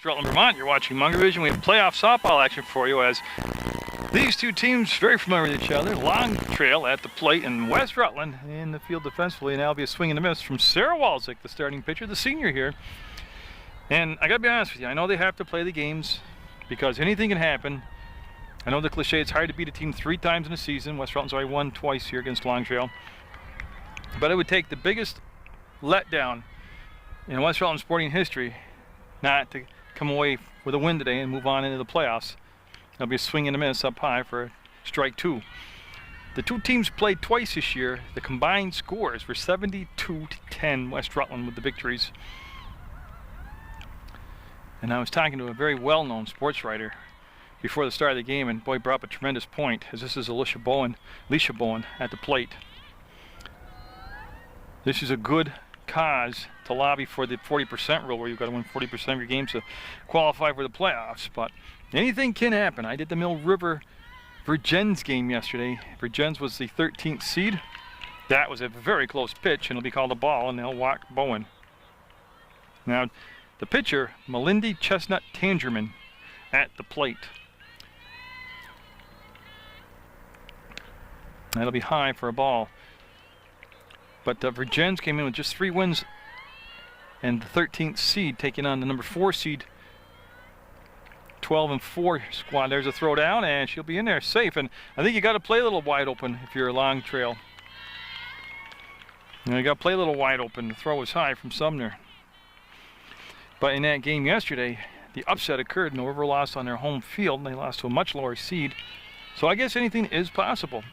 Rutland, Vermont. You're watching Munger Vision. We have playoff softball action for you as these two teams very familiar with each other. Long Trail at the plate and West Rutland in the field defensively. And that'll be a swing and a miss from Sarah Walczyk, the starting pitcher, the senior here. And I gotta be honest with you, I know they have to play the games because anything can happen. I know the cliche, it's hard to beat a team 3 times in a season. West Rutland's already won twice here against Long Trail. But it would take the biggest letdown in West Rutland sporting history not to come away with a win today and move on into the playoffs. There'll be a swing and a miss up high for strike 2. The two teams played twice this year. The combined scores were 72-10 West Rutland with the victories. And I was talking to a very well-known sports writer before the start of the game, and boy, brought up a tremendous point, as this is Alicia Bowen at the plate. This is a good cause to lobby for the 40% rule, where you've got to win 40% of your games to qualify for the playoffs. But anything can happen. I did the Mill River Virgins game yesterday. Virgins was the 13th seed. That was a very close pitch, and it'll be called a ball, and they'll walk Bowen. Now, the pitcher, Melindy Chestnut Tangerman, at the plate. That'll be high for a ball. But the Virgins came in with just 3 wins and the 13th seed taking on the number 4 seed 12-4 squad. There's a throw down, and she'll be in there safe. And I think you got to play a little wide open if you're a Long Trail. You got to play a little wide open. The throw was high from Sumner. But in that game yesterday, the upset occurred. Mill River lost on their home field, and they lost to a much lower seed. So I guess anything is possible.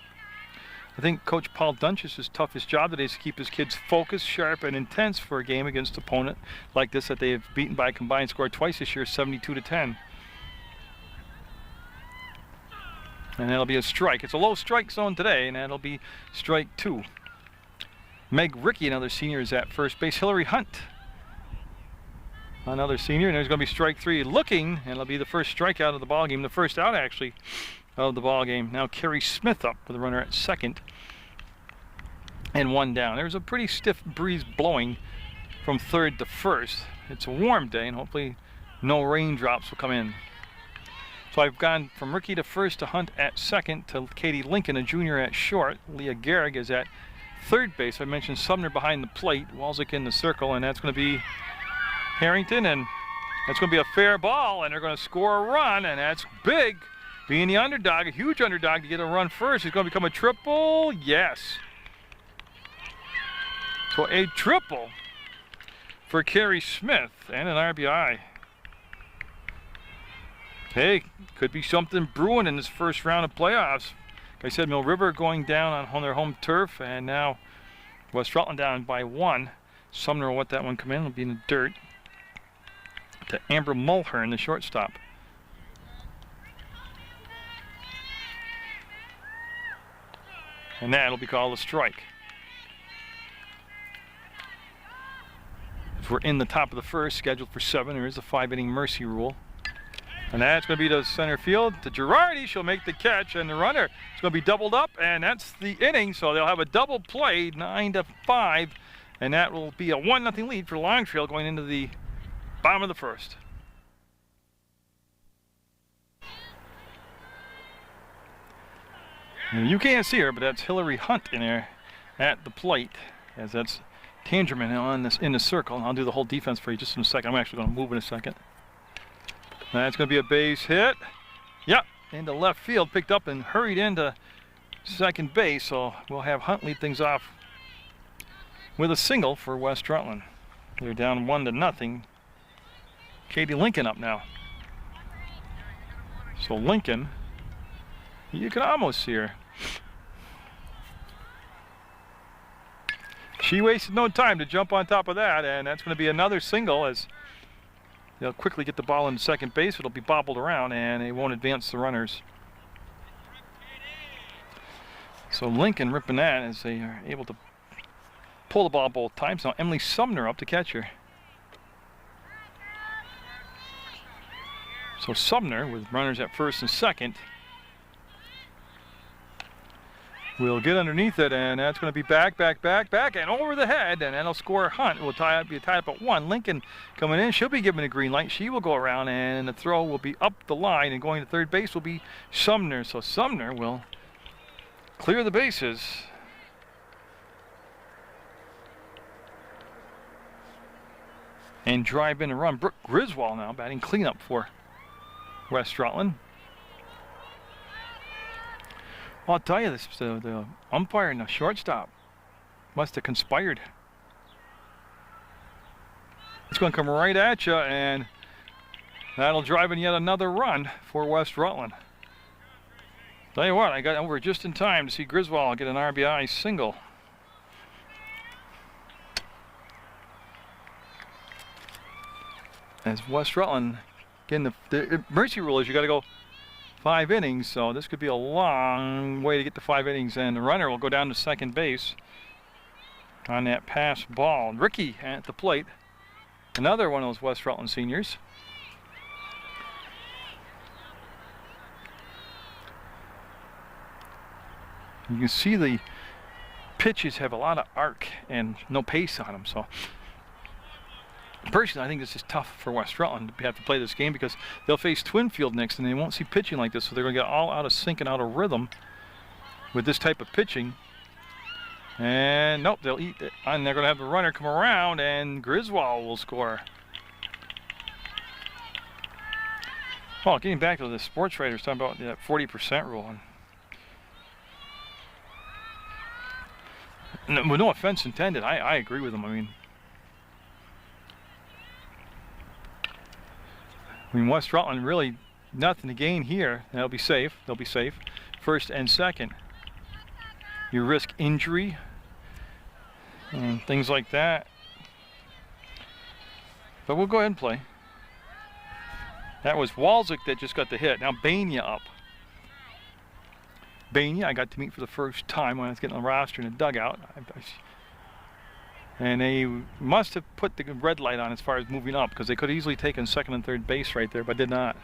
I think Coach Paul Dunch's toughest job today is to keep his kids focused, sharp, and intense for a game against an opponent like this that they have beaten by a combined score twice this year, 72-10. And that'll be a strike. It's a low strike zone today, and that'll be strike 2. Meg Rickey, another senior, is at first base. Hillary Hunt, another senior, and there's going to be strike 3 looking, and it'll be the first strikeout of the ball game, the first out actually of the ball game. Now Carrie Smith up with a runner at second and 1 down. There's a pretty stiff breeze blowing from third to first. It's a warm day, and hopefully no raindrops will come in. So I've gone from Rickey to first, to Hunt at second, to Katie Lincoln, a junior, at short. Leah Garrig is at third base. I mentioned Sumner behind the plate, Walczyk in the circle, and that's going to be Harrington, and that's going to be a fair ball, and they're going to score a run, and that's big. Being the underdog, a huge underdog to get a run first. It's going to become a triple. Yes. So a triple for Carrie Smith and an RBI. Hey, could be something brewing in this first round of playoffs. Like I said, Mill River going down on their home turf, and now West Rutland down by 1. Sumner will let that one come in. It'll be in the dirt. To Amber Mulhern, the shortstop. And that'll be called a strike. If we're in the top of the first, scheduled for 7, there is a 5-inning mercy rule. And that's going to be to center field. To Girardi, she'll make the catch, and the runner is going to be doubled up, and that's the inning. So they'll have a double play, 9-5, and that will be a 1-0 lead for Long Trail going into the bottom of the first. And you can't see her, but that's Hillary Hunt in there at the plate, as that's Tangerman on this in the circle. And I'll do the whole defense for you just in a second. I'm actually going to move in a second. That's going to be a base hit. Yep, into left field, picked up and hurried into second base. So we'll have Hunt lead things off with a single for West Rutland. They're down 1-0. Katie Lincoln up now. So Lincoln, you can almost see her. She wasted no time to jump on top of that, and that's going to be another single as they'll quickly get the ball in second base. It'll be bobbled around, and they won't advance the runners. So Lincoln ripping that as they are able to pull the ball both times. Now Emily Sumner up to catch her. So Sumner with runners at first and second. will get underneath it, and that's going to be back, and over the head, and that'll score Hunt. Will be tied up at 1. Lincoln coming in. She'll be given a green light. She will go around, and the throw will be up the line, and going to third base will be Sumner. So Sumner will clear the bases. And drive in a run. Brooke Griswold now batting cleanup for West Rutland. Well, I'll tell you this, the umpire and the shortstop must have conspired. It's going to come right at you, and that'll drive in yet another run for West Rutland. Tell you what, I got over just in time to see Griswold get an RBI single. As West Rutland, again, the mercy rule is you got to go 5 innings, so this could be a long way to get to 5 innings, and the runner will go down to second base on that pass ball. Ricky at the plate, another one of those West Rutland seniors. You can see the pitches have a lot of arc and no pace on them, so personally, I think this is tough for West Rutland to have to play this game because they'll face Twinfield next and they won't see pitching like this, so they're going to get all out of sync and out of rhythm with this type of pitching. And nope, they'll eat it. And they're going to have the runner come around, and Griswold will score. Well, getting back to the sports writers talking about that 40% rule. And with no offense intended, I agree with them. I mean, West Rutland really nothing to gain here. They'll be safe. They'll be safe. First and second. You risk injury and things like that. But we'll go ahead and play. That was Walczyk that just got the hit. Now Bania up. Bania I got to meet for the first time when I was getting on the roster in the dugout. And they must have put the red light on as far as moving up, because they could have easily taken second and third base right there, but did not.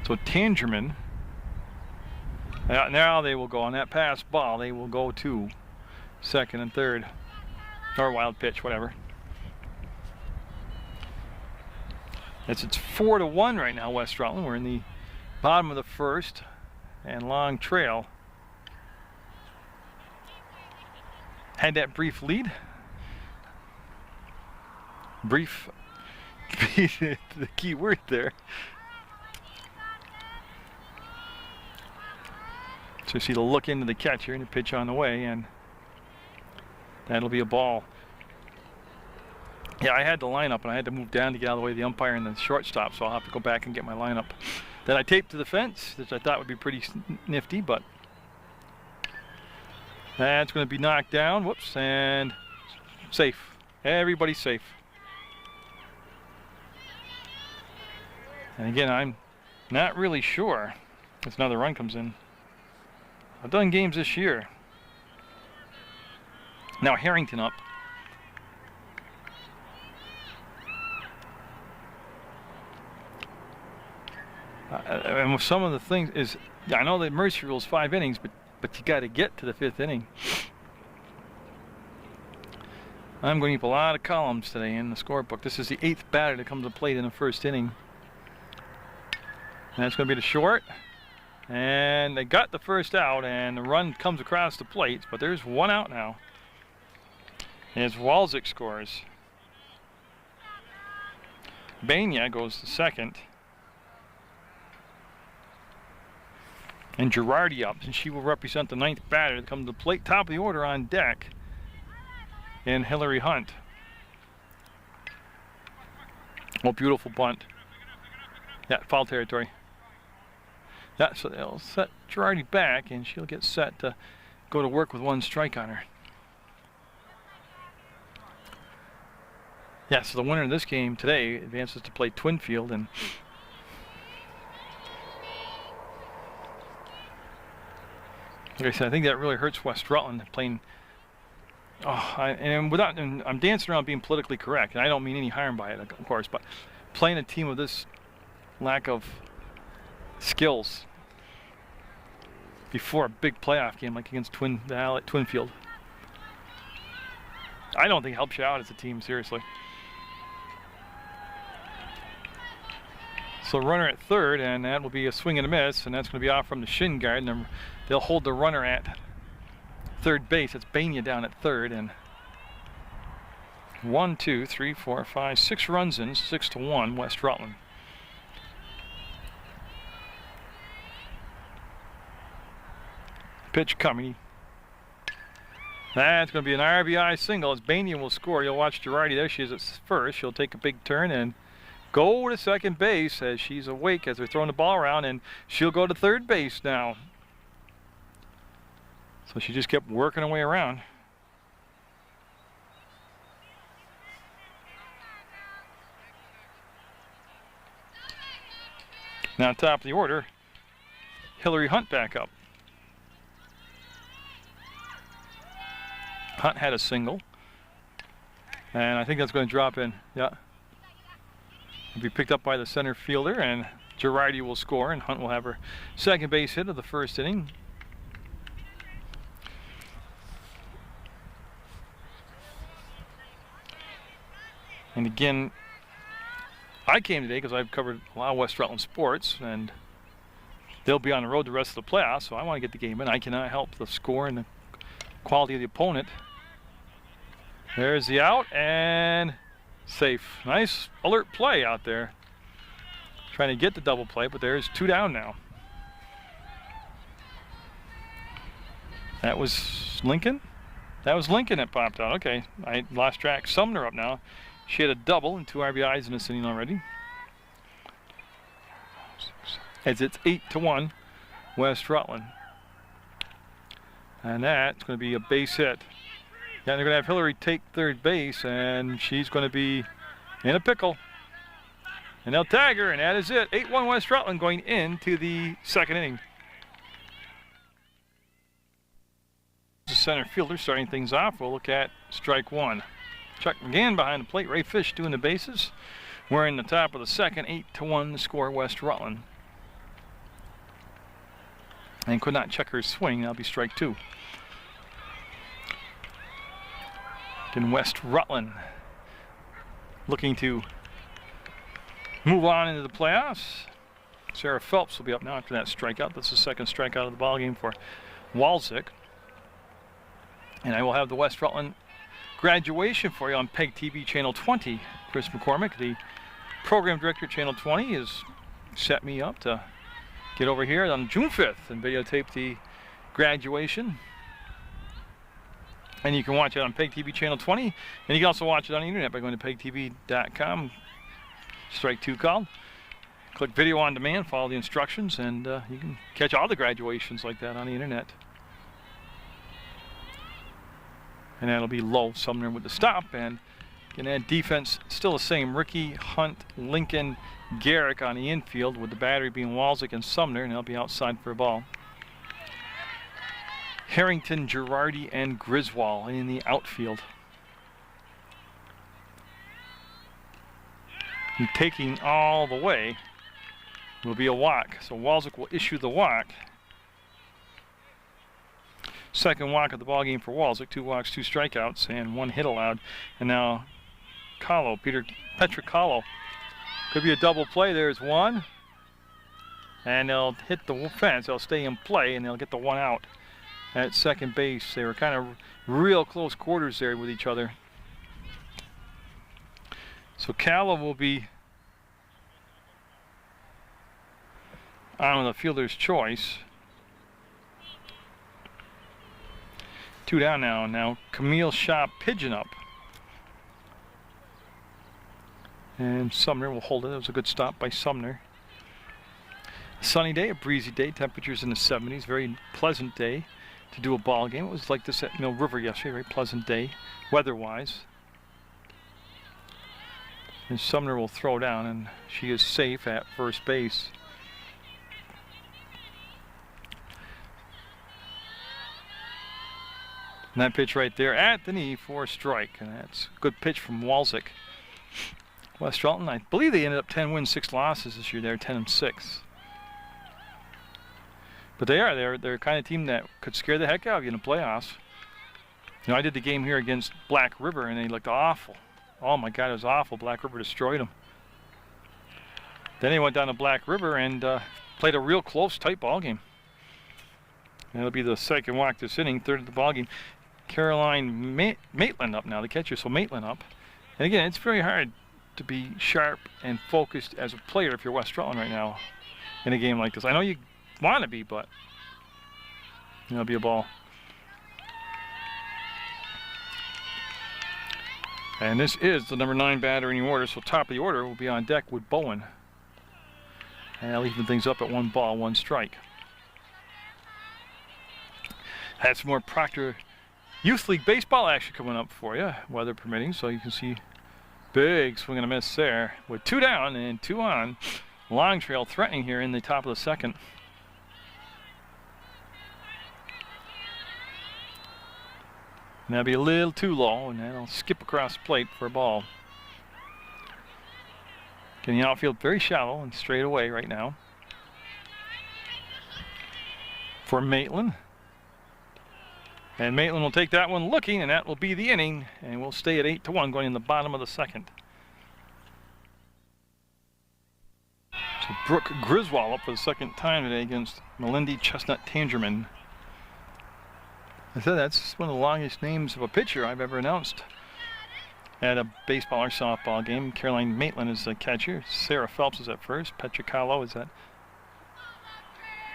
So Tangerman, now they will go on that pass ball. They will go to second and third, or wild pitch, whatever. It's 4-1 right now, West Rutland. We're in the bottom of the first, and long trail. Had that brief lead. Brief, the key word there. So you see the look into the catcher and the pitch on the way, and that'll be a ball. Yeah, I had the lineup, and I had to move down to get out of the way of the umpire and the shortstop, so I'll have to go back and get my lineup that I taped to the fence, which I thought would be pretty nifty, but that's going to be knocked down. Whoops, and safe. Everybody's safe. And again, I'm not really sure if another run comes in. I've done games this year. Now Harrington up. And with some of the things is, I know that mercy rule is 5 innings, but you got to get to the 5th inning. I'm going to keep a lot of columns today in the scorebook. This is the 8th batter that comes to plate in the 1st inning. And that's going to be the short. And they got the first out, and the run comes across the plate, but there's one out now. As Walczyk scores. Bania goes to second. And Girardi up, and she will represent the 9th batter that comes to the plate. Top of the order on deck. And Hillary Hunt. Oh, beautiful bunt. Yeah, foul territory. Yeah, so they'll set Girardi back, and she'll get set to go to work with 1 strike on her. Yeah, so the winner of this game today advances to play Twinfield, and like I said, I think that really hurts West Rutland playing. And I'm dancing around being politically correct, and I don't mean any harm by it, of course, but playing a team with this lack of skills before a big playoff game like against Twinfield. I don't think it helps you out as a team, seriously. So runner at third, and that will be a swing and a miss, and that's going to be off from the shin guard, and they'll hold the runner at third base. It's Bania down at third, and 1, 2, 3, 4, 5, 6 runs in, 6-1, West Rutland. Pitch coming. That's going to be an RBI single as Bania will score. You'll watch Girardi there. She is at first. She'll take a big turn and go to second base as she's awake as they're throwing the ball around, and she'll go to third base now. So she just kept working her way around. Now top of the order, Hillary Hunt back up. Hunt had a single, and I think that's going to drop in. Yeah. It'll be picked up by the center fielder, and Girardi will score, and Hunt will have her second base hit of the first inning. And again, I came today because I've covered a lot of West Rutland sports, and they'll be on the road the rest of the playoffs, so I want to get the game in. I cannot help the score and the quality of the opponent. There's the out, and safe. Nice alert play out there. Trying to get the double play, but there's 2 down now. That was Lincoln? That was Lincoln that popped out. Okay, I lost track. Sumner up now. She had a double and 2 RBIs in this inning already. As it's 8-1, West Rutland. And that's going to be a base hit. Yeah, they're going to have Hillary take third base, and she's going to be in a pickle. And they'll tag her, and that is it. 8-1 West Rutland going into the second inning. The center fielder starting things off. We'll look at strike one. Chuck McGann behind the plate. Ray Fish doing the bases. We're in the top of the second. 8-1 the score, West Rutland. And could not check her swing. That'll be strike two. In West Rutland looking to move on into the playoffs. Sarah Phelps will be up now after that strikeout. That's the second strikeout of the ball game for Walczyk. And I will have the West Rutland graduation for you on PEGTV Channel 20. Chris McCormick, the program director at Channel 20, has set me up to get over here on June 5th and videotape the graduation. And you can watch it on PEGTV Channel 20. And you can also watch it on the internet by going to PEGTV.com. Strike two called. Click video on demand, follow the instructions, and you can catch all the graduations like that on the internet. And that'll be low. Sumner with the stop. And can add defense still the same. Ricky, Hunt, Lincoln, Garrick on the infield, with the battery being Walczyk and Sumner, and they'll be outside for a ball. Harrington, Girardi, and Griswold in the outfield. And taking all the way will be a walk. So Walczyk will issue the walk. Second walk of the ball game for Walczyk. 2 walks, 2 strikeouts, and 1 hit allowed. And now Petra Kahlo. Could be a double play. There's one. And they'll hit the fence. They'll stay in play, and they'll get the 1 out at second base. They were kind of real close quarters there with each other. So Kahlo will be on the fielder's choice. 2 down now. Now Camille Shaw pigeon up. And Sumner will hold it. That was a good stop by Sumner. A sunny day, a breezy day. Temperatures in the 70s. Very pleasant day to do a ball game. It was like this at Mill River yesterday. Very pleasant day weather-wise. And Sumner will throw down, and she is safe at first base. And that pitch right there at the knee for a strike. And that's a good pitch from Walczyk. West Rutland, I believe they ended up 10 wins, 6 losses this year. They're 10-6. But they're the kind of team that could scare the heck out of you in the playoffs. You know, I did the game here against Black River, and they looked awful. Oh my God, it was awful. Black River destroyed them. Then they went down to Black River and played a real close, tight ball game. That'll be the second walk this inning, third of the ball game. Caroline Maitland up now, the catcher, so Maitland up. And again, it's very hard to be sharp and focused as a player if you're West Rutland right now in a game like this. I know you want to be, but it'll be a ball. And this is the number 9 batter in the order, so top of the order will be on deck with Bowen. And I'll even things up at 1 ball, 1 strike. Had some more Proctor Youth League baseball action coming up for you, weather permitting, so you can see big swing and a miss there with 2 down and 2 on. Long trail threatening here in the top of the second. And that'll be a little too low, and that'll skip across the plate for a ball. Getting the outfield very shallow and straight away right now for Maitland. And Maitland will take that one looking, and that will be the inning, and we'll stay at 8-1 going in the bottom of the second. So Brooke Griswold up for the second time today against Melindy Chestnut Tangerman. I said that's one of the longest names of a pitcher I've ever announced at a baseball or softball game. Caroline Maitland is the catcher. Sarah Phelps is at first. Petra Kahlo is at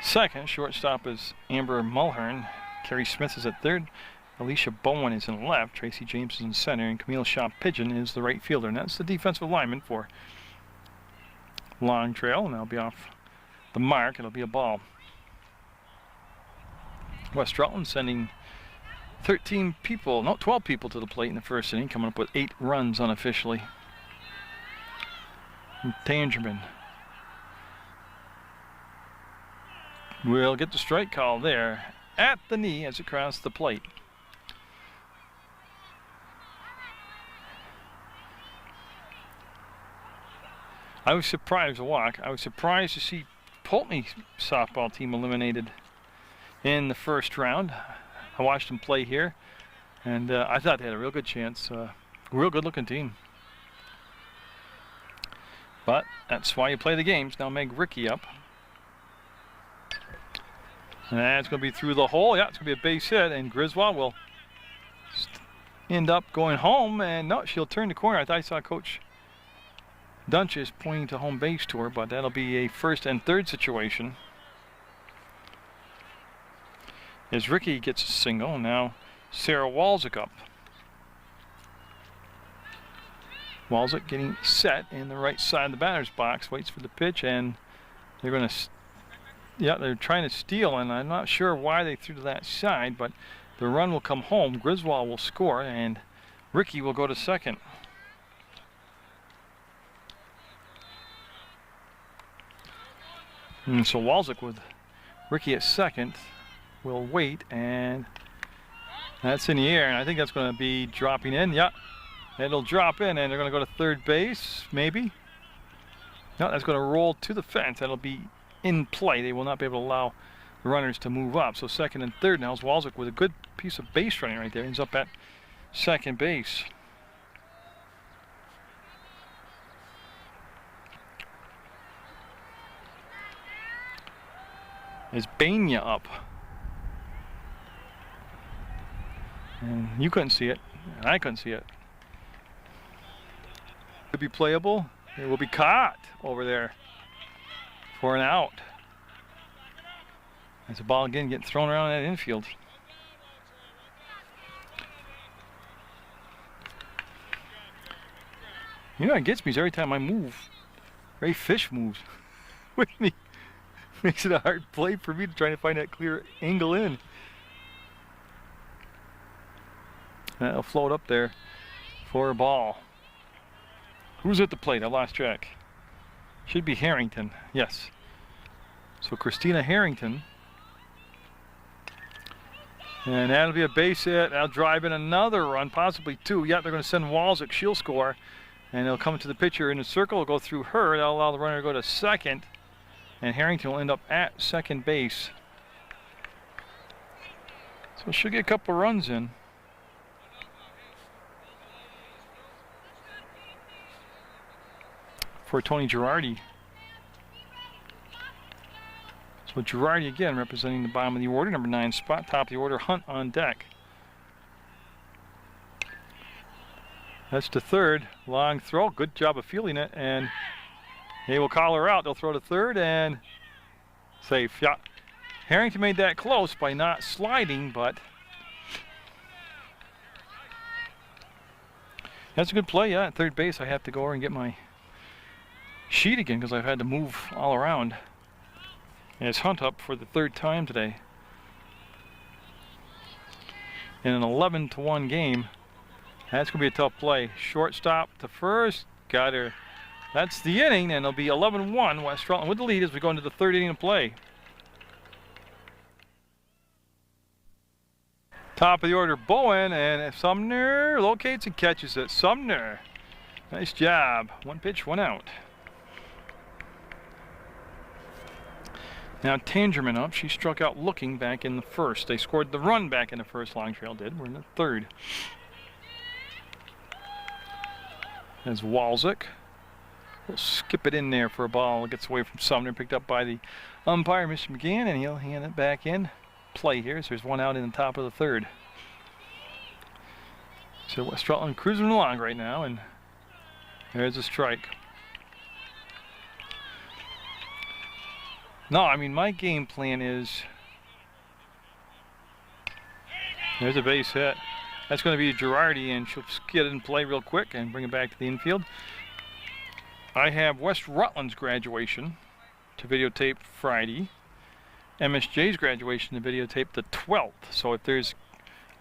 second. Shortstop is Amber Mulhern. Carrie Smith is at third. Alicia Bowen is in left. Tracy James is in center. And Camille Shaw Pigeon is the right fielder. And that's the defensive lineman for Long Trail. And that'll be off the mark. It'll be a ball. West Rutland sending 12 people to the plate in the first inning, coming up with 8 runs unofficially. And Tangerman will get the strike call there at the knee as it crosses the plate. I was surprised to walk. I was surprised to see Pulteney softball team eliminated in the first round. I watched them play here, and I thought they had a real good chance. Real good looking team. But that's why you play the games. Now Meg Rickey up. And that's going to be through the hole. Yeah, it's going to be a base hit, and Griswold will end up going home. And no, she'll turn the corner. I thought I saw Coach Dunches pointing to home base to her, but that'll be a first and third situation. As Ricky gets a single, now Sarah Walczyk up. Walczyk getting set in the right side of the batter's box, waits for the pitch, and they're going to, they're trying to steal, and I'm not sure why they threw to that side, but the run will come home. Griswold will score, and Ricky will go to second. And so Walczyk with Ricky at second will wait, and that's in the air, and I think that's going to be dropping in. Yeah, it'll drop in, and they're going to go to third base, maybe. No, that's going to roll to the fence. That'll be in play. They will not be able to allow the runners to move up. So second and third now is Walczyk with a good piece of base running right there. Ends up at second base. Is Bania up. And you couldn't see it, and I couldn't see it. Could be playable. It will be caught over there for an out. As the ball again getting thrown around that infield. You know what gets me is every time I move, Ray Fish moves with me. Makes it a hard play for me to try to find that clear angle in. That'll float up there for a ball. Who's at the plate? I lost track. Should be Harrington. Yes. So Christina Harrington. And that'll be a base hit. That'll drive in another run, possibly 2. Yeah, they're going to send Walczyk. She'll score. And it'll come to the pitcher in a circle. It'll go through her. That'll allow the runner to go to second. And Harrington will end up at second base. So she'll get a couple runs in. For Tony Girardi. So Girardi again representing the bottom of the order, number 9 spot, top of the order, Hunt on deck. That's to third, long throw, good job of fielding it, and they will call her out. They'll throw to third and safe. Yeah, Harrington made that close by not sliding, but that's a good play. Yeah, at third base I have to go over and get my sheet again because I've had to move all around. And it's Hunt up for the third time today. In an 11-1 game, that's going to be a tough play. Shortstop to first, got her. That's the inning, and it'll be 11-1. West Rutland with the lead as we go into the third inning of play. Top of the order, Bowen, and Sumner locates and catches it. Sumner, nice job. One pitch, one out. Now Tangerman up. She struck out looking back in the first. They scored the run back in the first. Long Trail did. We're in the third. As Walczyk will skip it in there for a ball. It gets away from Sumner, picked up by the umpire, Mr. McGann, and he'll hand it back in play here. So there's one out in the top of the third. So West Rutland cruising along right now, and there's a strike. No, I mean, my game plan is, there's a base hit. That's going to be Girardi, and she'll get it in play real quick and bring it back to the infield. I have West Rutland's graduation to videotape Friday. MSJ's graduation to videotape the 12th. So if there's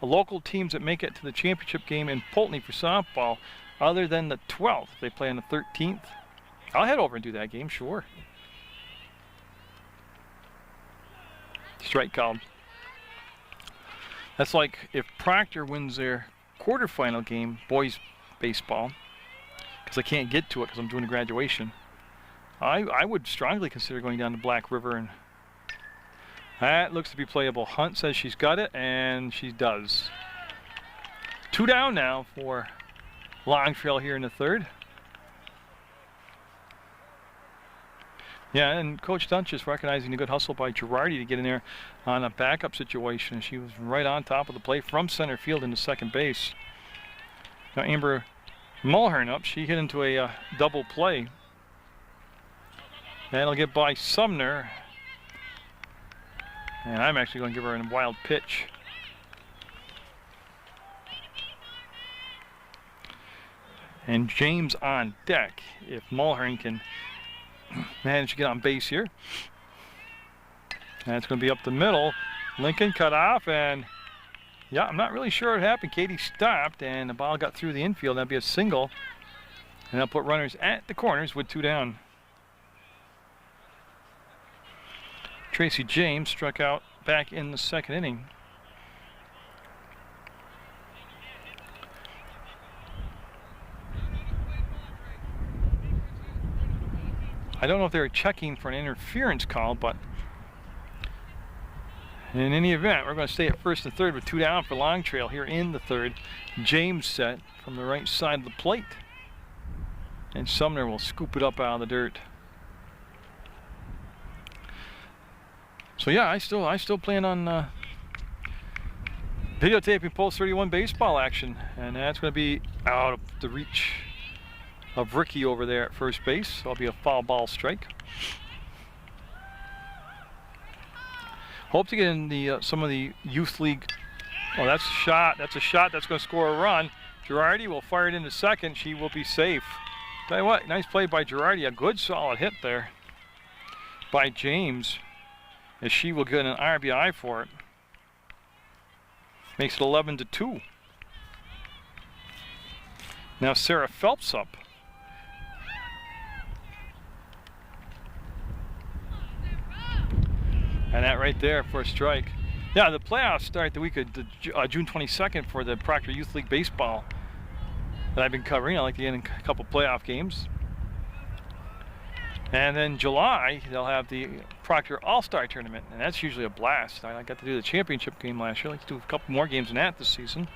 local teams that make it to the championship game in Poultney for softball, other than the 12th, if they play on the 13th, I'll head over and do that game, sure. Strike called. That's like if Proctor wins their quarterfinal game, boys baseball, because I can't get to it because I'm doing a graduation. I would strongly consider going down to Black River, and that looks to be playable. Hunt says she's got it, and she does. 2 down now for Long Trail here in the third. Yeah, and Coach Dunch is recognizing a good hustle by Girardi to get in there on a backup situation. She was right on top of the plate from center field into second base. Now Amber Mulhern up. She hit into a double play. That'll get by Sumner. And I'm actually going to give her a wild pitch. And James on deck if Mulhern can manage to get on base here. And it's going to be up the middle. Lincoln cut off, and yeah, I'm not really sure what happened. Katie stopped, and the ball got through the infield. That'd be a single. And they'll put runners at the corners with 2 down. Tracy James struck out back in the second inning. I don't know if they were checking for an interference call, but in any event, we're going to stay at first and third with 2 down for Long Trail here in the third. James set from the right side of the plate, and Sumner will scoop it up out of the dirt. So yeah, I still plan on videotaping Post 31 baseball action, and that's going to be out of the reach of Ricky over there at first base. So it'll be a foul ball strike. Hope to get in the some of the youth league. Oh, that's a shot. That's a shot that's going to score a run. Girardi will fire it into second. She will be safe. Tell you what, nice play by Girardi. A good solid hit there by James, as she will get an RBI for it. Makes it 11-2. Now Sarah Phelps up. And that right there for a strike. Yeah, the playoffs start the week of June 22nd for the Proctor Youth League Baseball that I've been covering. I like to get in a couple playoff games. And then July, they'll have the Proctor All-Star Tournament, and that's usually a blast. I got to do the championship game last year. I'd like to do a couple more games than that this season.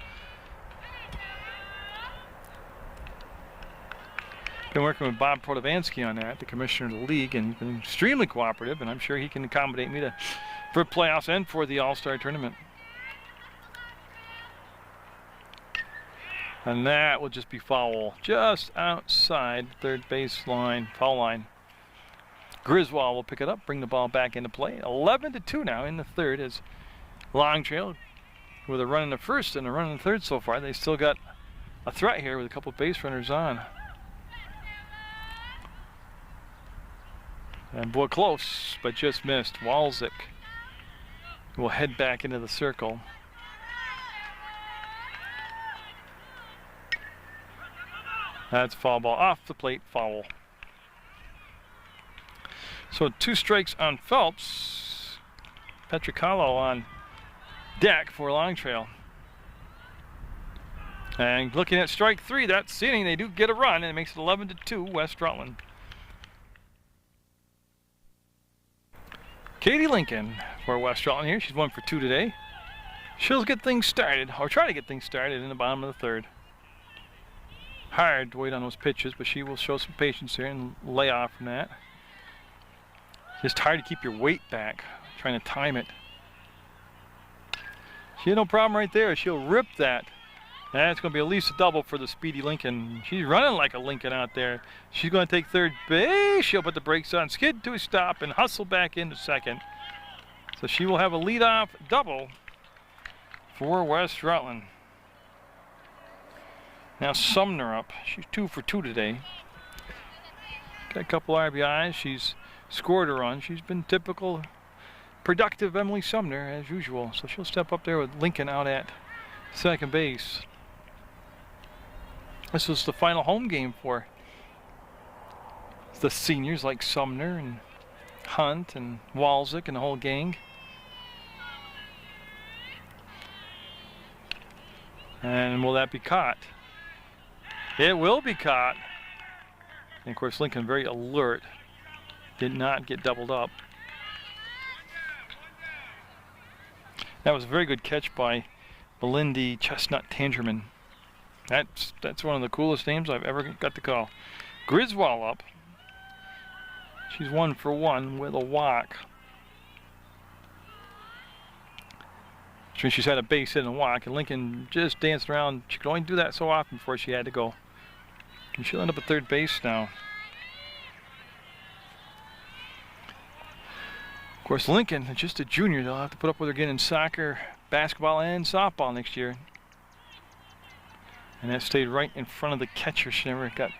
Been working with Bob Protovansky on that, the commissioner of the league, and he's been extremely cooperative, and I'm sure he can accommodate me for playoffs and for the All-Star Tournament. And that will just be foul, just outside third base line, foul line. Griswold will pick it up, bring the ball back into play. 11-2 now in the third as Long Trail with a run in the first and a run in the third so far. They still got a threat here with a couple of base runners on. And boy, close, but just missed. Walzik will head back into the circle. That's foul ball off the plate, foul. So 2 strikes on Phelps. Petricalo on deck for Long Trail. And looking at strike 3, that's the inning. They do get a run, and it makes it 11-2 West Rutland. Katie Lincoln for West Rutland here. She's 1 for 2 today. She'll get things started, or try to get things started in the bottom of the third. Hard to wait on those pitches, but she will show some patience here and lay off from that. Just hard to keep your weight back, trying to time it. She had no problem right there. She'll rip that. That's going to be at least a double for the speedy Lincoln. She's running like a Lincoln out there. She's going to take third base. She'll put the brakes on, skid to a stop, and hustle back into second. So she will have a leadoff double for West Rutland. Now Sumner up. She's 2 for 2 today. Got a couple RBIs. She's scored a run. She's been typical, productive Emily Sumner as usual. So she'll step up there with Lincoln out at second base. This was the final home game for the seniors like Sumner and Hunt and Walzik and the whole gang. And will that be caught? It will be caught. And of course Lincoln very alert. Did not get doubled up. That was a very good catch by Melindy Chestnut Tangerman. That's one of the coolest names I've ever got to call. Griswold up. She's 1 for 1 with a walk. She's had a base hit and a walk, and Lincoln just danced around. She could only do that so often before she had to go. And she'll end up at third base now. Of course, Lincoln, just a junior, they'll have to put up with her again in soccer, basketball, and softball next year. And that stayed right in front of the catcher. She never got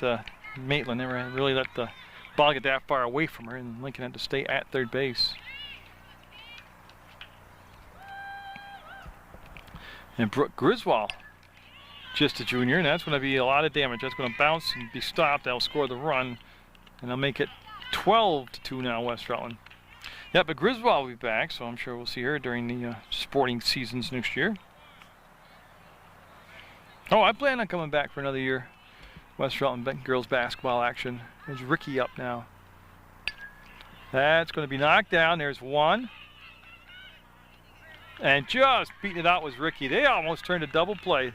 Maitland never really let the ball get that far away from her, and Lincoln had to stay at third base. And Brooke Griswold, just a junior, and that's going to be a lot of damage. That's going to bounce and be stopped. That'll score the run, and they'll make it 12-2 now, West Rutland. Yeah, but Griswold will be back, so I'm sure we'll see her during the sporting seasons next year. Oh, I plan on coming back for another year. West Rutland girls basketball action. There's Ricky up now. That's going to be knocked down. There's one. And just beating it out was Ricky. They almost turned a double play.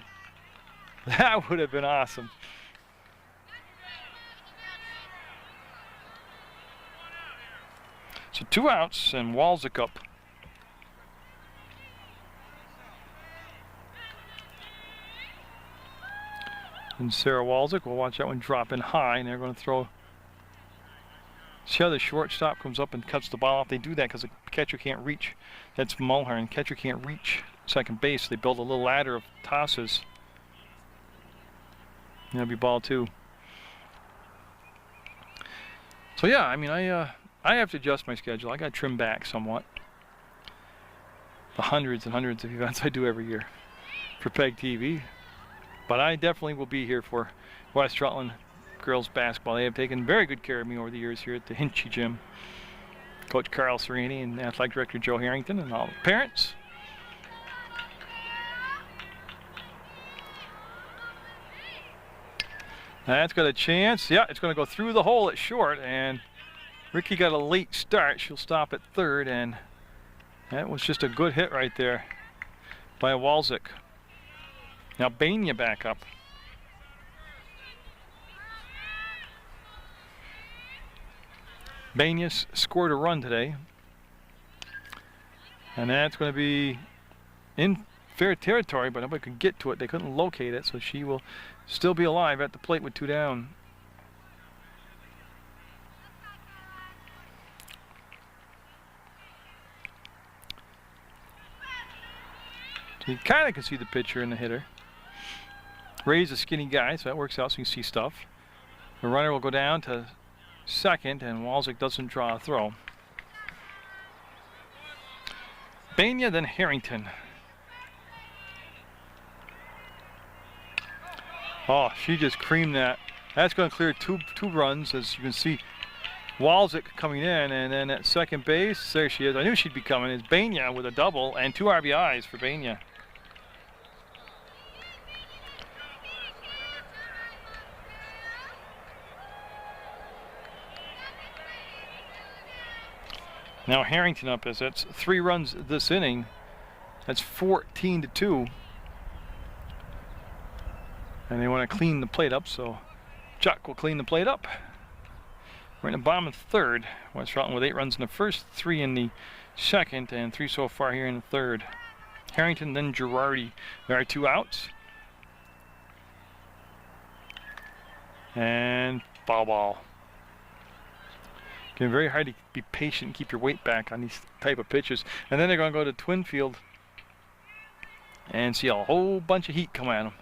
That would have been awesome. So 2 outs and Walzik up. And Sarah Walzik will watch that one drop in high, and they're going to throw. See how the shortstop comes up and cuts the ball off? They do that because the catcher can't reach. That's Mulhern. Catcher can't reach second base. They build a little ladder of tosses. And that'll be ball 2. So yeah, I mean, I have to adjust my schedule. I got to trim back somewhat. The hundreds and hundreds of events I do every year for PEGTV. But I definitely will be here for West Rutland girls basketball. They have taken very good care of me over the years here at the Hinchy Gym. Coach Carl Serini and Athletic Director Joe Harrington and all the parents. That's got a chance. Yeah, it's going to go through the hole at short, and Ricky got a late start. She'll stop at third, and that was just a good hit right there by Walczyk. Now Bania back up. Bania's scored a run today, and that's going to be in fair territory, but nobody could get to it. They couldn't locate it, so she will still be alive at the plate with 2 down. So you kind of can see the pitcher and the hitter. Ray's a skinny guy, so that works out so you can see stuff. The runner will go down to second, and Walczyk doesn't draw a throw. Bania, then Harrington. Oh, she just creamed that. That's going to clear two runs, as you can see. Walczyk coming in, and then at second base, there she is. I knew she'd be coming. It's Bania with a double and 2 RBIs for Bania. Now Harrington up, as that's 3 runs this inning. That's 14-2. And they want to clean the plate up, so Chuck will clean the plate up. We're in the bottom of the third. West Rutland with 8 runs in the first, 3 in the second, and 3 so far here in the third. Harrington, then Girardi. There are 2 outs. And foul ball. It's very hard to be patient and keep your weight back on these type of pitches. And then they're going to go to Twinfield and see a whole bunch of heat come at them.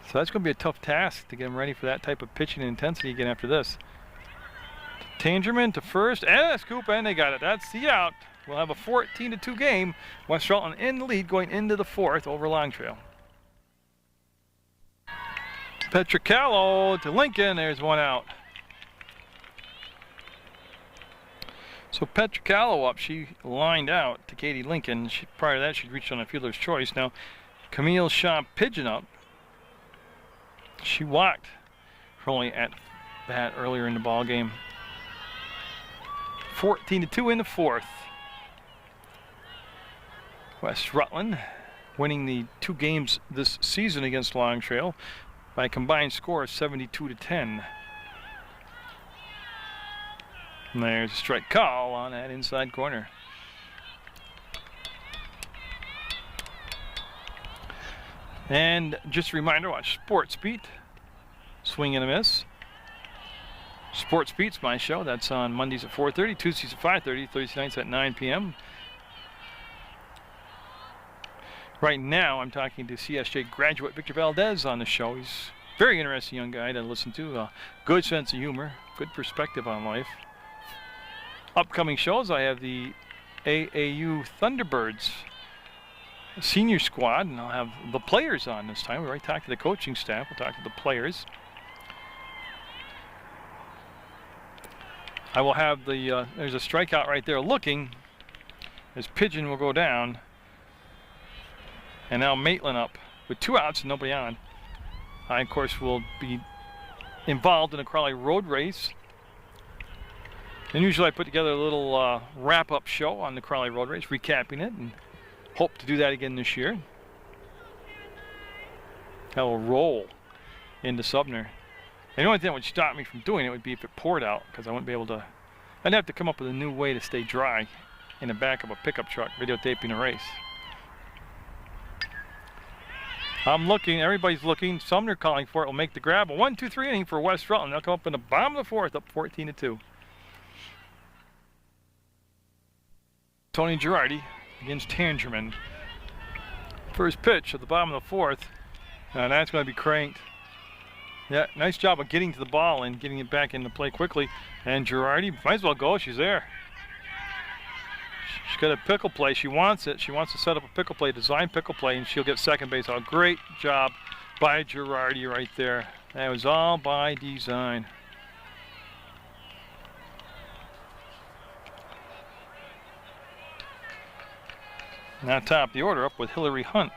So that's going to be a tough task to get them ready for that type of pitching intensity again after this. Tangerman to first, and a scoop, and they got it. That's the out. We'll have a 14-2 game. West Rutland in the lead going into the 4th over Long Trail. Petricalo to Lincoln. There's 1 out. So Petricalo up, she lined out to Katie Lincoln. Prior to that, she'd reached on a fielder's choice. Now, Camille Shaw Pigeon up. She walked Crowley at bat earlier in the ball game. 14-2 in the 4th. West Rutland winning the 2 games this season against Long Trail by a combined score of 72-10. And there's a strike call on that inside corner. And just a reminder, watch Sports Beat, Swing and a Miss. Sports Beat's my show. That's on Mondays at 4:30, Tuesdays at 5:30, Thursday nights at 9 p.m. Right now, I'm talking to CSJ graduate Victor Valdez on the show. He's a very interesting young guy to listen to. Good sense of humor, good perspective on life. Upcoming shows, I have the AAU Thunderbirds senior squad, and I'll have the players on this time. We already talked to the coaching staff. We'll talk to the players. I will have the, there's a strikeout right there looking, as Pigeon will go down. And now Maitland up with 2 outs and nobody on. I, of course, will be involved in a Crowley road race. And usually I put together a little wrap-up show on the Crowley road race, recapping it, and hope to do that again this year. I will roll into Sumner. And the only thing that would stop me from doing it would be if it poured out, because I wouldn't be able to. I'd have to come up with a new way to stay dry in the back of a pickup truck videotaping a race. I'm looking, everybody's looking. Sumner calling for it, will make the grab. A 1-2-3 inning for West Rutland. They'll come up in the bottom of the 4th, up 14-2. Tony Girardi against Tangerman. First pitch at the bottom of the 4th. And that's going to be cranked. Yeah, nice job of getting to the ball and getting it back into play quickly. And Girardi might as well go. She's there. She's got a pickle play. She wants it. She wants to set up a pickle play, design pickle play, and she'll get second base. Oh, great job by Girardi right there. That was all by design. Now top of the order up with Hillary Hunt.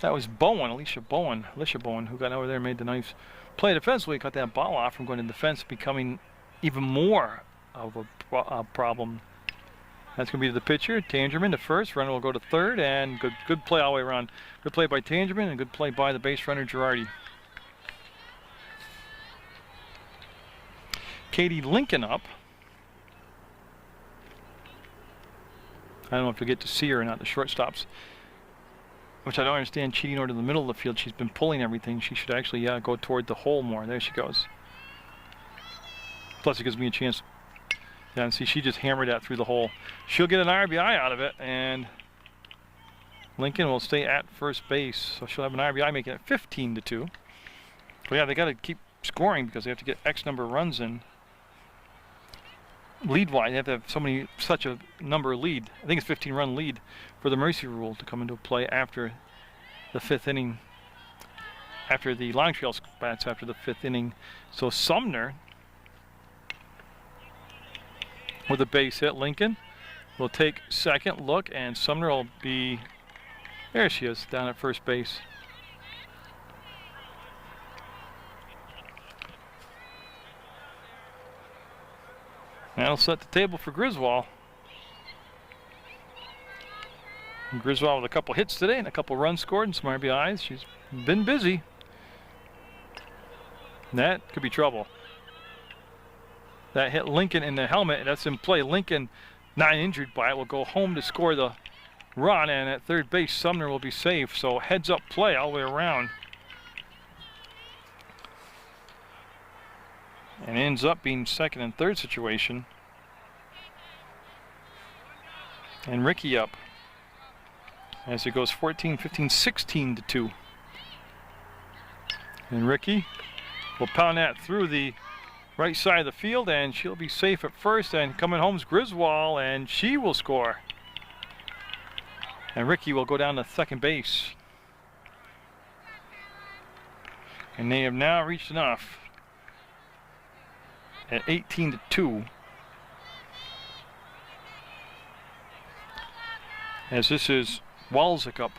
That was Bowen, Alicia Bowen, who got over there and made the nice play defensively, cut that ball off from going to defense, becoming even more of a problem. That's going to be the pitcher, Tangerman, to first. Runner will go to third, and good play all the way around. Good play by Tangerman, and good play by the base runner, Girardi. Katie Lincoln up. I don't know if you'll get to see her or not, the shortstops, which I don't understand, cheating over to the middle of the field. She's been pulling everything. She should actually go toward the hole more. There she goes. Plus it gives me a chance. Yeah, and see, she just hammered that through the hole. She'll get an RBI out of it, and Lincoln will stay at first base. So she'll have an RBI, making it 15-2. But yeah, they got to keep scoring because they have to get X number of runs in. Lead-wise, they have to have such a number lead. I think it's 15-run lead for the mercy rule to come into play after the 5th inning. After the long trail bats after the 5th inning. So Sumner with a base hit. Lincoln will take second look, and Sumner will be, there she is, down at first base. That'll set the table for Griswold. And Griswold with a couple hits today and a couple runs scored and some RBIs. She's been busy. That could be trouble. That hit Lincoln in the helmet. That's in play. Lincoln, not injured by it, will go home to score the run, and at third base Sumner will be safe. So heads up play all the way around. And ends up being second and third situation. And Ricky up as it goes 14, 15, 16-2. And Ricky will pound that through the right side of the field, and she'll be safe at first. And coming home's Griswold, and she will score. And Ricky will go down to second base. And they have now reached enough at 18-2. As this is Walzik up.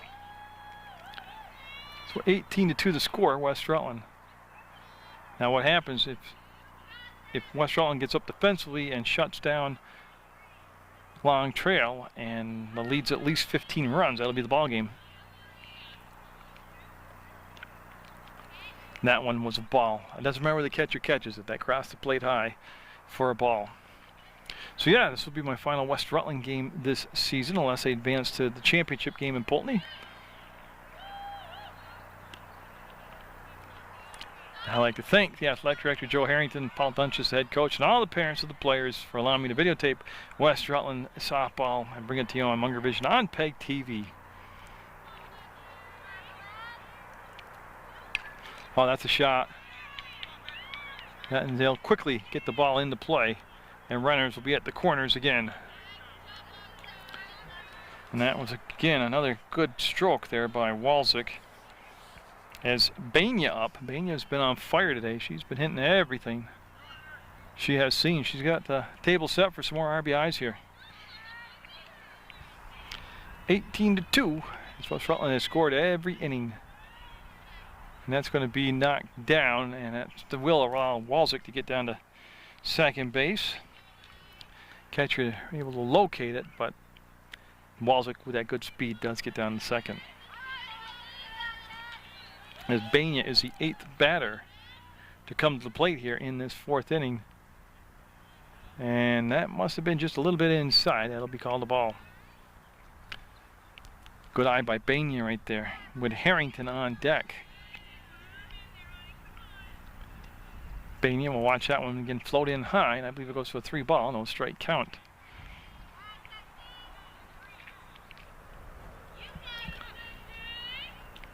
So 18-2 the score, West Rutland. Now what happens if West Rutland gets up defensively and shuts down Long Trail and leads at least 15 runs, that'll be the ball game. That one was a ball. It doesn't matter where the catcher catches it. That crossed the plate high for a ball. So yeah, this will be my final West Rutland game this season, unless they advance to the championship game in Pulteney. I'd like to thank the athletic director, Joe Harrington, Paul Dunches, the head coach, and all the parents of the players for allowing me to videotape West Rutland softball and bring it to you on Munger Vision on PEGTV. Oh, that's a shot. And they'll quickly get the ball into play, and runners will be at the corners again. And that was, again, another good stroke there by Walzik. As Bania up. Bania's been on fire today. She's been hitting everything she has seen. She's got the table set for some more RBIs here. 18-2. West Rutland has scored every inning. And that's going to be knocked down, and that's the will of Walzik to get down to second base. Catcher able to locate it, but Walzik with that good speed does get down to second. As Bania is the 8th batter to come to the plate here in this 4th inning. And that must have been just a little bit inside. That'll be called a ball. Good eye by Bania right there with Harrington on deck. Bania will watch that one again float in high, and I believe it goes for a 3-ball, no strike count.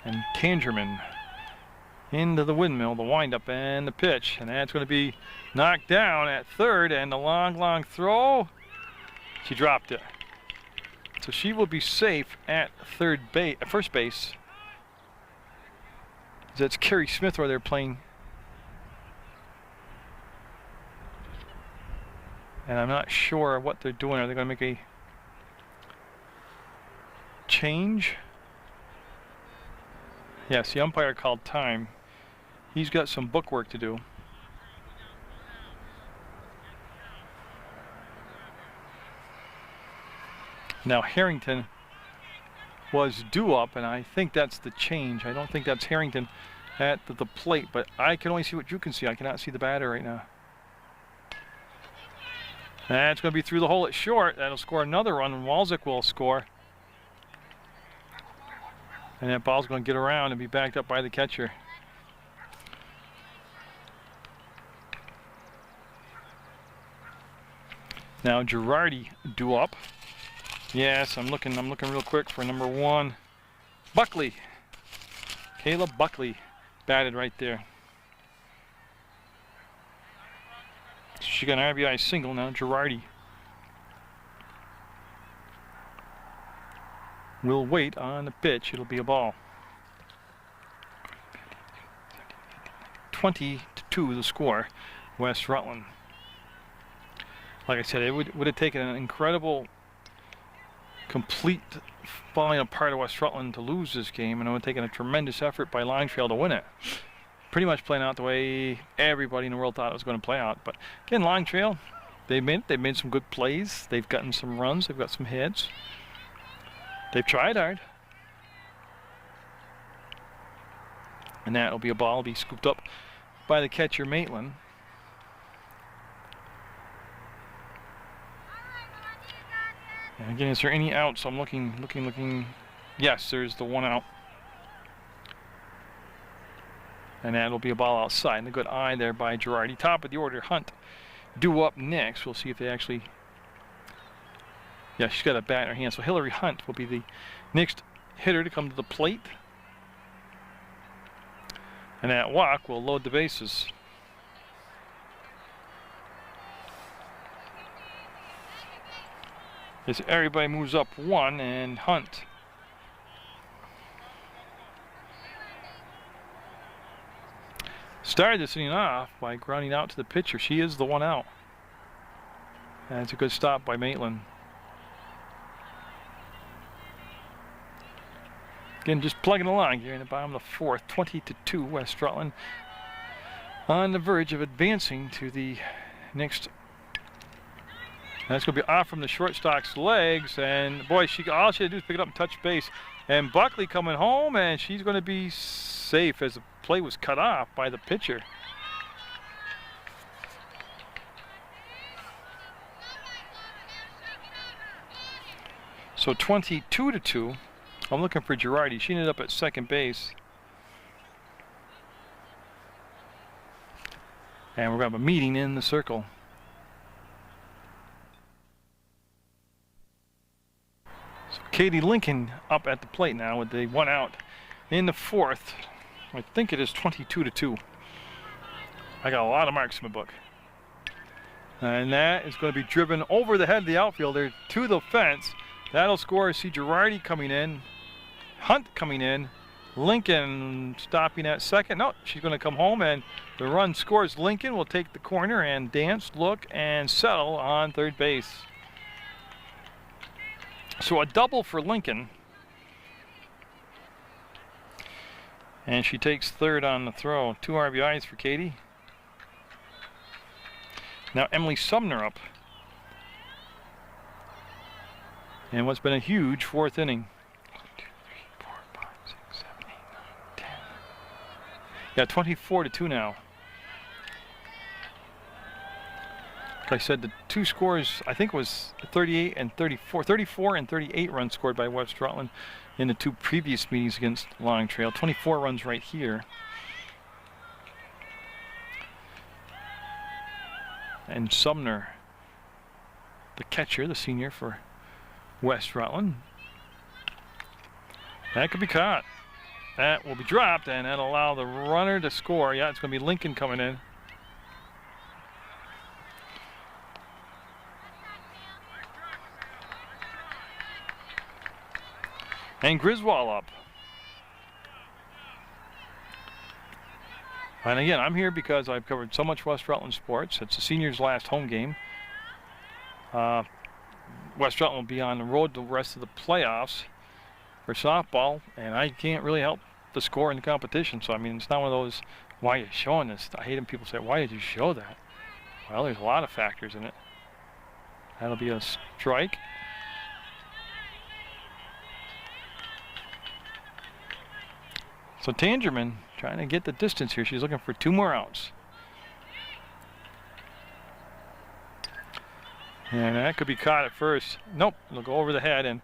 And Tangerman into the windmill, the windup and the pitch, and that's going to be knocked down at third, and the long throw. She dropped it, so she will be safe at first base. That's Carrie Smith where they're playing. And I'm not sure what they're doing. Are they going to make a change? Yes, the umpire called time. He's got some book work to do. Now Harrington was due up, and I think that's the change. I don't think that's Harrington at the plate, but I can only see what you can see. I cannot see the batter right now. That's going to be through the hole at short. That'll score another run, and Walczyk will score. And that ball's going to get around and be backed up by the catcher. Now Girardi due up. Yes, I'm looking real quick for number 1. Buckley. Caleb Buckley batted right there. She got an RBI single now. Girardi will wait on the pitch. It'll be a ball. 20-2 the score. West Rutland. Like I said, it would have taken an incredible, complete falling apart of West Rutland to lose this game, and it would have taken a tremendous effort by Long Trail to win it. Pretty much playing out the way everybody in the world thought it was going to play out. But again, Long Trail, they've made some good plays. They've gotten some runs. They've got some hits. They've tried hard. And that will be a ball. It'll be scooped up by the catcher, Maitland. And again, is there any outs? I'm looking. Yes, there's the one out. And that'll be a ball outside. And a good eye there by Girardi. Top of the order, Hunt due up next. We'll see if they actually... Yeah, she's got a bat in her hand. So Hillary Hunt will be the next hitter to come to the plate. And that walk will load the bases. As everybody moves up 1, and Hunt started this inning off by grounding out to the pitcher. She is the one out. And it's a good stop by Maitland. Again, just plugging along here in the bottom of the 4th. 20-2 West Rutland on the verge of advancing to the next. That's going to be off from the shortstop's legs, and boy, all she had to do is pick it up and touch base. And Buckley coming home, and she's going to be safe as the play was cut off by the pitcher. So 22-2. I'm looking for Girardi. She ended up at second base. And we're going to have a meeting in the circle. So Katie Lincoln up at the plate now with the one out in the 4th. I think it is 22-2. I got a lot of marks in my book. And that is going to be driven over the head of the outfielder to the fence. That'll score. See Girardi coming in. Hunt coming in. Lincoln stopping at second. No, she's going to come home, and the run scores. Lincoln will take the corner and dance, look, and settle on third base. So a double for Lincoln. And she takes third on the throw. 2 RBIs for Katie. Now Emily Sumner up. And what's been a huge 4th inning. 1, 2, 3, 4, 5, 6, 7, 8, 9, 10. Yeah, 24-2 now. Like I said, the 2 scores, I think, was 38 and 34. 34 and 38 runs scored by West Rutland in the 2 previous meetings against Long Trail. 24 runs right here. And Sumner, the catcher, the senior for West Rutland. That could be caught. That will be dropped, and that'll allow the runner to score. Yeah, it's going to be Lincoln coming in. And Griswold up. And again, I'm here because I've covered so much West Rutland sports. It's the seniors' last home game. West Rutland will be on the road to the rest of the playoffs for softball, and I can't really help the score in the competition. So I mean, it's not one of those, why are you showing this? I hate when people say, why did you show that? Well, there's a lot of factors in it. That'll be a strike. So Tangerman trying to get the distance here. She's looking for 2 more outs. And that could be caught at first. Nope, it'll go over the head, and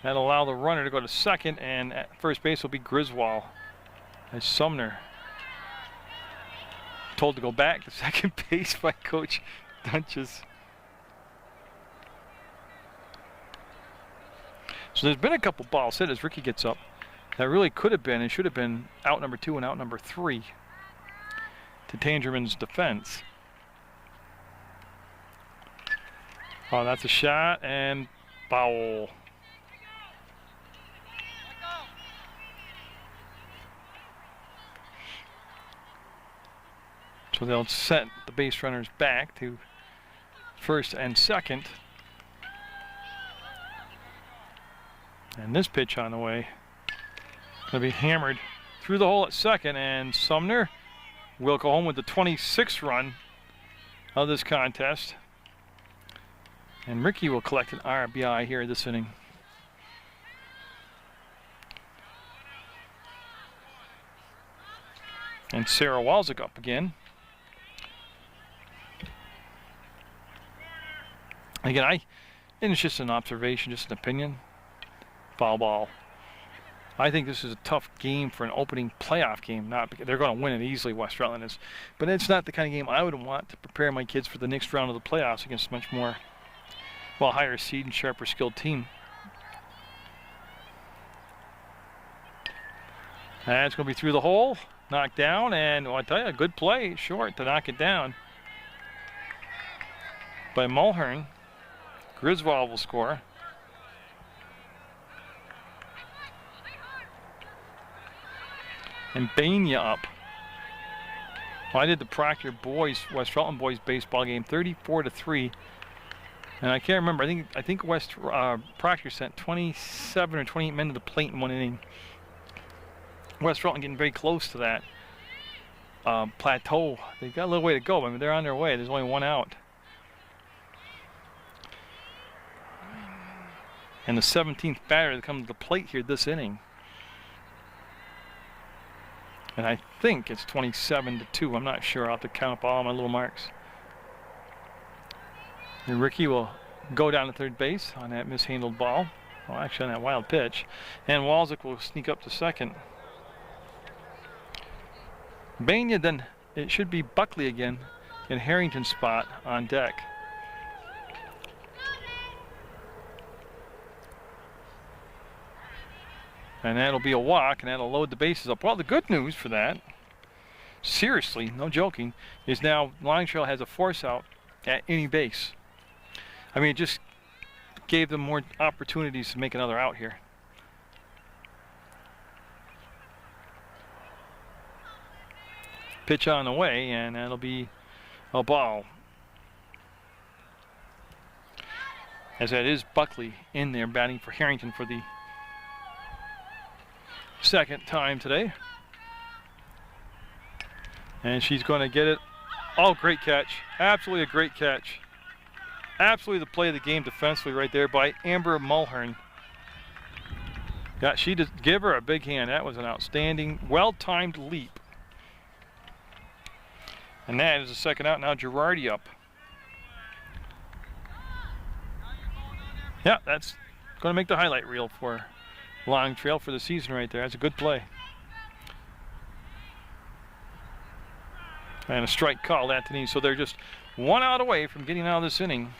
that'll allow the runner to go to second, and at first base will be Griswold. As Sumner told to go back to second base by Coach Dunches. So there's been a couple balls hit as Ricky gets up. That really could have been and should have been out number 2 and out number 3 to Tangerman's defense. Oh, that's a shot and foul. So they'll set the base runners back to first and second. And this pitch on the way. Going to be hammered through the hole at second, and Sumner will go home with the 26th run of this contest. And Ricky will collect an RBI here this inning. And Sarah Walczyk up again. Again, it's just an observation, just an opinion. Foul ball. I think this is a tough game for an opening playoff game. Not because they're going to win it easily, West Rutland is, but it's not the kind of game I would want to prepare my kids for the next round of the playoffs against a much more, well, higher seed and sharper skilled team. That's going to be through the hole, knocked down, and well, I tell you, a good play, short to knock it down by Mulhern. Griswold will score. And Bania up. Well, I did the Proctor boys, West Rutland boys baseball game, 34-3, and I can't remember. I think West Proctor sent 27 or 28 men to the plate in one inning. West Rutland getting very close to that plateau. They've got a little way to go. I mean, they're on their way. There's only 1 out. And the 17th batter that comes to the plate here this inning. And I think it's 27-2. I'm not sure. I'll have to count up all my little marks. And Ricky will go down to third base on that mishandled ball. Well, actually on that wild pitch. And Walczyk will sneak up to second. Bania, then it should be Buckley again in Harrington's spot on deck. And that'll be a walk, and that'll load the bases up. Well, the good news for that, seriously, no joking, is now Long Trail has a force out at any base. I mean, it just gave them more opportunities to make another out here. Pitch on the way, and that'll be a ball. As that is Buckley in there batting for Harrington for the second time today. And she's going to get it. Oh, great catch. Absolutely a great catch. Absolutely the play of the game defensively right there by Amber Mulhern. Yeah, she just give her a big hand. That was an outstanding, well-timed leap. And that is the second out. Now Girardi up. Yeah, that's going to make the highlight reel for Long Trail for the season right there. That's a good play. And a strike called at Denise. So they're just 1 out away from getting out of this inning.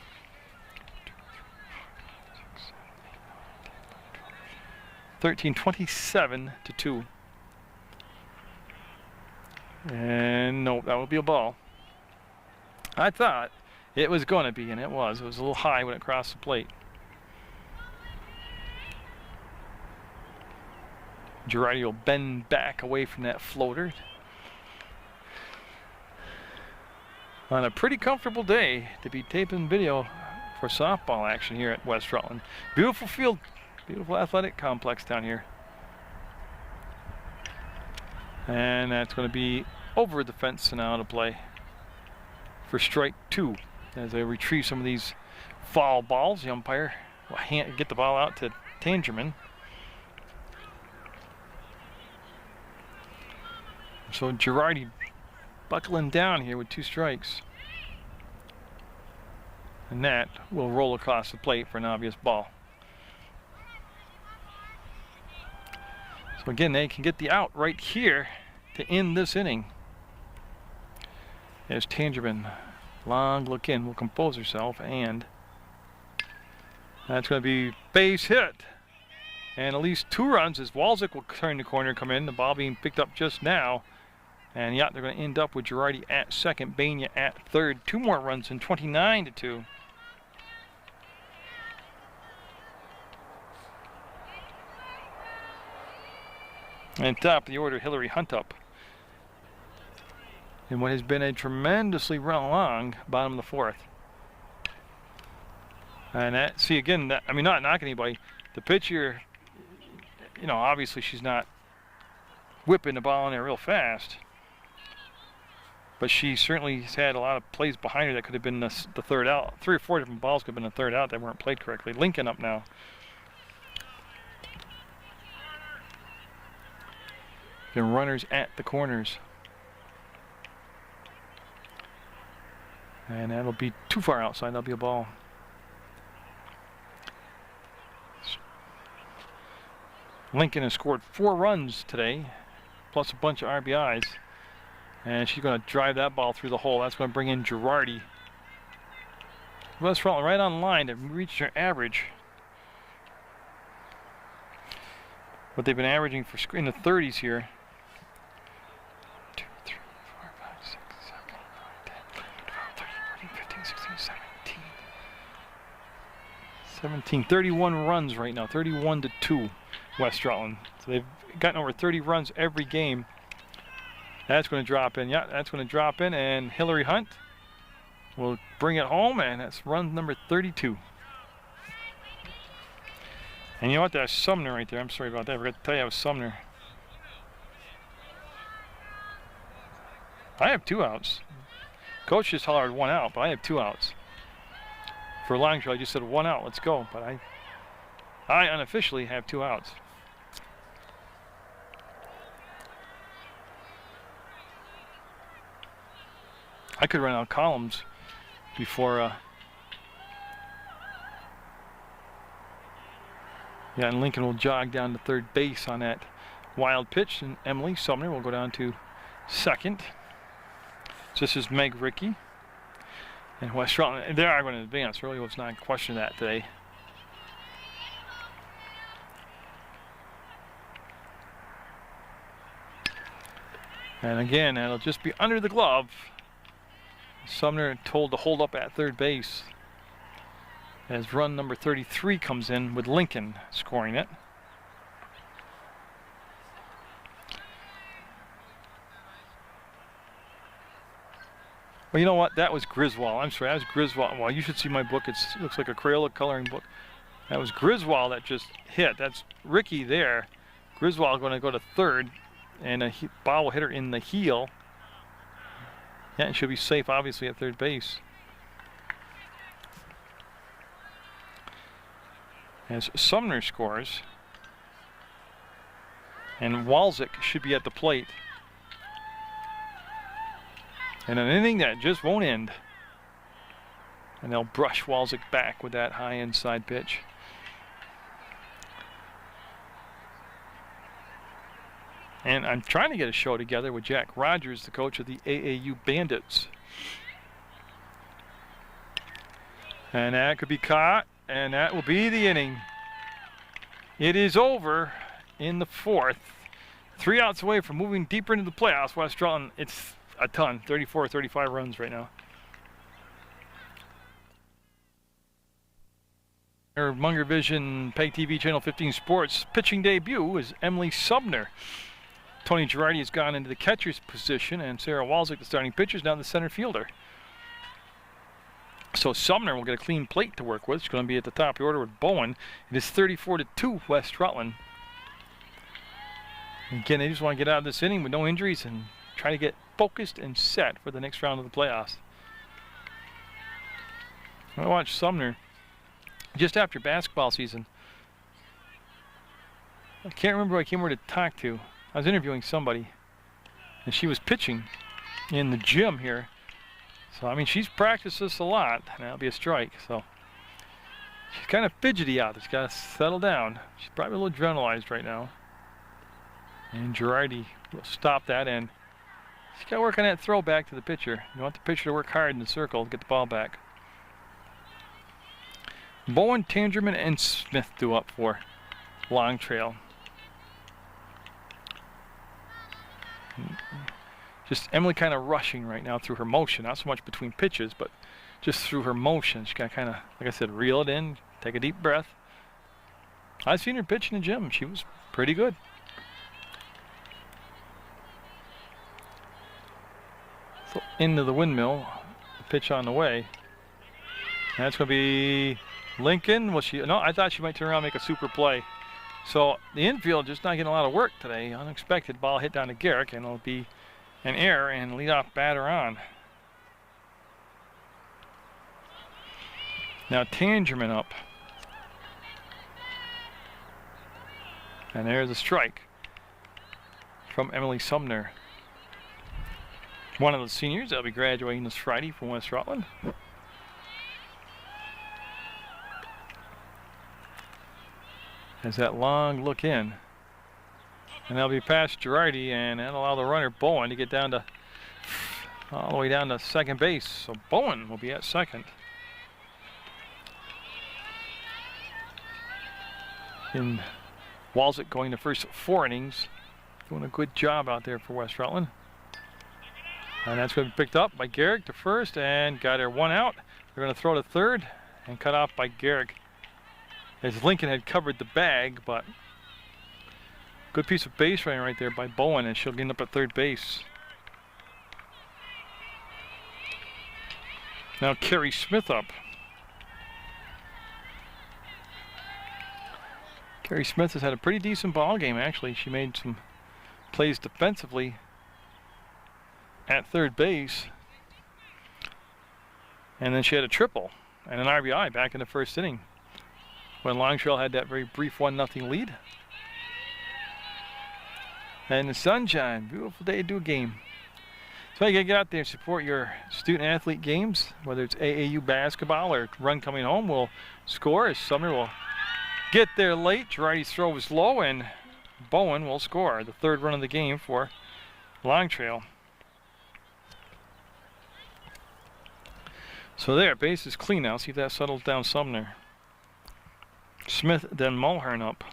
27-2. And no, that will be a ball. I thought it was going to be, and it was. It was a little high when it crossed the plate. Girardi will bend back away from that floater. On a pretty comfortable day to be taping video for softball action here at West Rutland. Beautiful field, beautiful athletic complex down here. And that's going to be over the fence and out of play for strike 2. As they retrieve some of these foul balls, the umpire will get the ball out to Tangerman. So Girardi buckling down here with 2 strikes. And that will roll across the plate for an obvious ball. So again, they can get the out right here to end this inning. As Tangerman, long look in, will compose herself, and that's going to be base hit. And at least 2 runs as Walczyk will turn the corner, come in. The ball being picked up just now. And yeah, they're going to end up with Girardi at second, Bania at third. 2 more runs and 29-2. And top of the order, Hillary Hunt up. In what has been a tremendously long bottom of the 4th. And that, see again, that, I mean, not knocking anybody. The pitcher, you know, obviously she's not whipping the ball in there real fast. But she certainly has had a lot of plays behind her that could have been the 3rd out. 3 or 4 different balls could have been the 3rd out that weren't played correctly. Lincoln up now. Again, runners at the corners. And that'll be too far outside. That'll be a ball. Lincoln has scored 4 runs today, plus a bunch of RBIs. And she's going to drive that ball through the hole. That's going to bring in Girardi. West Rutland right on line to reach their average. What they've been averaging for in the 30s here. 2, 3, 4, 5, 6, 7, 8, 9, 10, 11, 12, 13, 14, 15, 16, 17. 17, 31 runs right now, 31-2 West Rutland. So they've gotten over 30 runs every game. That's going to drop in. Yeah, that's going to drop in, and Hillary Hunt will bring it home, and that's run number 32. And you know what? That's Sumner right there. I'm sorry about that. I forgot to tell you I was Sumner. I have 2 outs. Coach just hollered 1 out, but I have 2 outs. For long trail, I just said 1 out. Let's go. But I unofficially have 2 outs. I could run out columns before. Yeah, and Lincoln will jog down to 3rd base on that wild pitch, and Emily Sumner will go down to 2nd. So this is Meg Rickey. And West Rutland, they are going to advance. Really was not a question of that today. And again, that'll just be under the glove. Sumner told to hold up at 3rd base as run number 33 comes in with Lincoln scoring it. Well, you know what? That was Griswold. I'm sorry, that was Griswold. Well, you should see my book. It looks like a Crayola coloring book. That was Griswold that just hit. That's Rickey there. Griswold going to go to 3rd, and a ball will hit her in the heel. Yeah, and she'll be safe, obviously, at 3rd base. As Sumner scores. And Walczyk should be at the plate. And an inning that just won't end. And they'll brush Walczyk back with that high inside pitch. And I'm trying to get a show together with Jack Rogers, the coach of the AAU Bandits. And that could be caught, and that will be the inning. It is over in the 4th. 3 outs away from moving deeper into the playoffs. West Rutland, it's a ton, 34 or 35 runs right now. Our Munger Vision PEGTV Channel 15 Sports pitching debut is Emily Sumner. Tony Girardi has gone into the catcher's position, and Sarah Walczyk, the starting pitcher, is now the center fielder. So Sumner will get a clean plate to work with. She's going to be at the top of the order with Bowen. It is 34-2 West Rutland. Again, they just want to get out of this inning with no injuries and try to get focused and set for the next round of the playoffs. I watched Sumner just after basketball season. I can't remember who I came over to talk to. I was interviewing somebody, and she was pitching in the gym here. So, I mean, she's practiced this a lot, and that'll be a strike. So, she's kind of fidgety out there. She's got to settle down. She's probably a little adrenalized right now. And Girardi will stop that, and she's got to work on that throw back to the pitcher. You want the pitcher to work hard in the circle to get the ball back. Bowen, Tangerman, and Smith due up for Long Trail. Just Emily kind of rushing right now through her motion, not so much between pitches, but just through her motion. She got kind of, like I said, reel it in, take a deep breath. I've seen her pitch in the gym. She was pretty good. So into the windmill, pitch on the way. And that's going to be Lincoln. Well, no, I thought she might turn around and make a super play. So the infield just not getting a lot of work today. Unexpected ball hit down to Garrick, and it'll be an error and leadoff batter on. Now Tangerman up. And there's a strike from Emily Sumner. One of the seniors that'll be graduating this Friday from West Rutland. Has that long look in. And that'll be past Girardi, and that'll allow the runner Bowen to get down to all the way down to second base. So Bowen will be at second. In Walzett going the first 4 innings. Doing a good job out there for West Rutland. And that's going to be picked up by Garrick to first, and got her 1 out. They're going to throw to third and cut off by Garrick, as Lincoln had covered the bag, but good piece of base running right there by Bowen, and she'll end up at third base. Now Carrie Smith up. Carrie Smith has had a pretty decent ball game, actually. She made some plays defensively at third base, and then she had a triple and an RBI back in the first inning when Long Trail had that very brief 1-0 lead. And the sunshine, beautiful day to do a game. So you gotta get out there and support your student athlete games, whether it's AAU basketball or run coming home. Will score as Sumner will get there late. Girardi's throw was low, and Bowen will score the 3rd run of the game for Long Trail. So there, base is clean now. See if that settles down Sumner. Smith, then Mulhern up.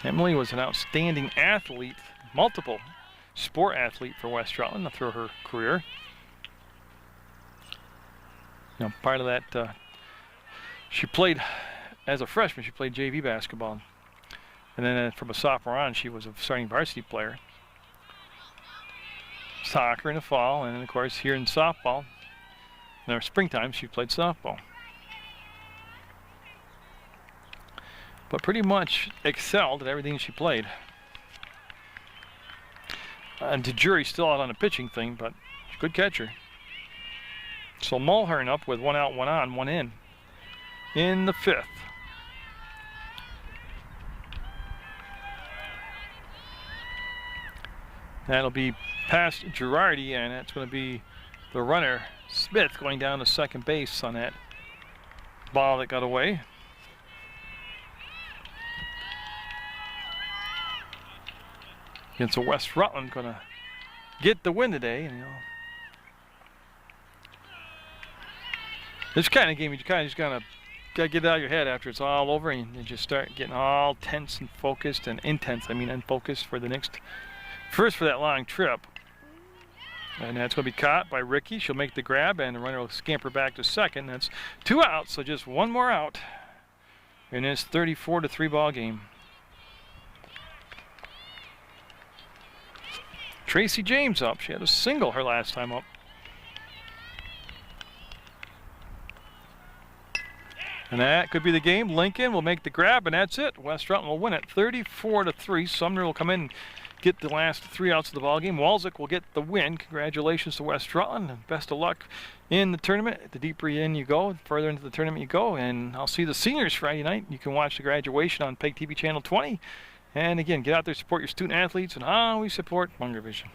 Emily was an outstanding athlete, multiple sport athlete for West Rutland through her career. Now, part of that, she played, as a freshman, she played JV basketball. And then from a sophomore on, she was a starting varsity player. Soccer in the fall, and then, of course, here in softball. In our springtime, she played softball. But pretty much excelled at everything she played. And DeJury's still out on the pitching thing, but good catcher. So Mulhern up with 1 out, 1 on, 1 in the 5th. That'll be past Girardi, and that's going to be the runner Smith going down to second base on that ball that got away. And so West Rutland going to get the win today. And, this kind of game, you kind of just gotta get it out of your head after it's all over, and you just start getting all tense and focused and intense. I mean, and focused for the next, first for that long trip. And that's going to be caught by Ricky. She'll make the grab, and the runner will scamper back to second. That's 2 outs, so just 1 more out in this 34-3 ball game. Tracy James up. She had a single her last time up. And that could be the game. Lincoln will make the grab, and that's it. West Rutland will win it 34-3. Sumner will come in, get the last 3 outs of the ballgame. Walczyk will get the win. Congratulations to West Rutland, and best of luck in the tournament. The deeper in you go, the further into the tournament you go. And I'll see the seniors Friday night. You can watch the graduation on PEGTV Channel 20. And again, get out there, support your student athletes, and we support Munger Vision.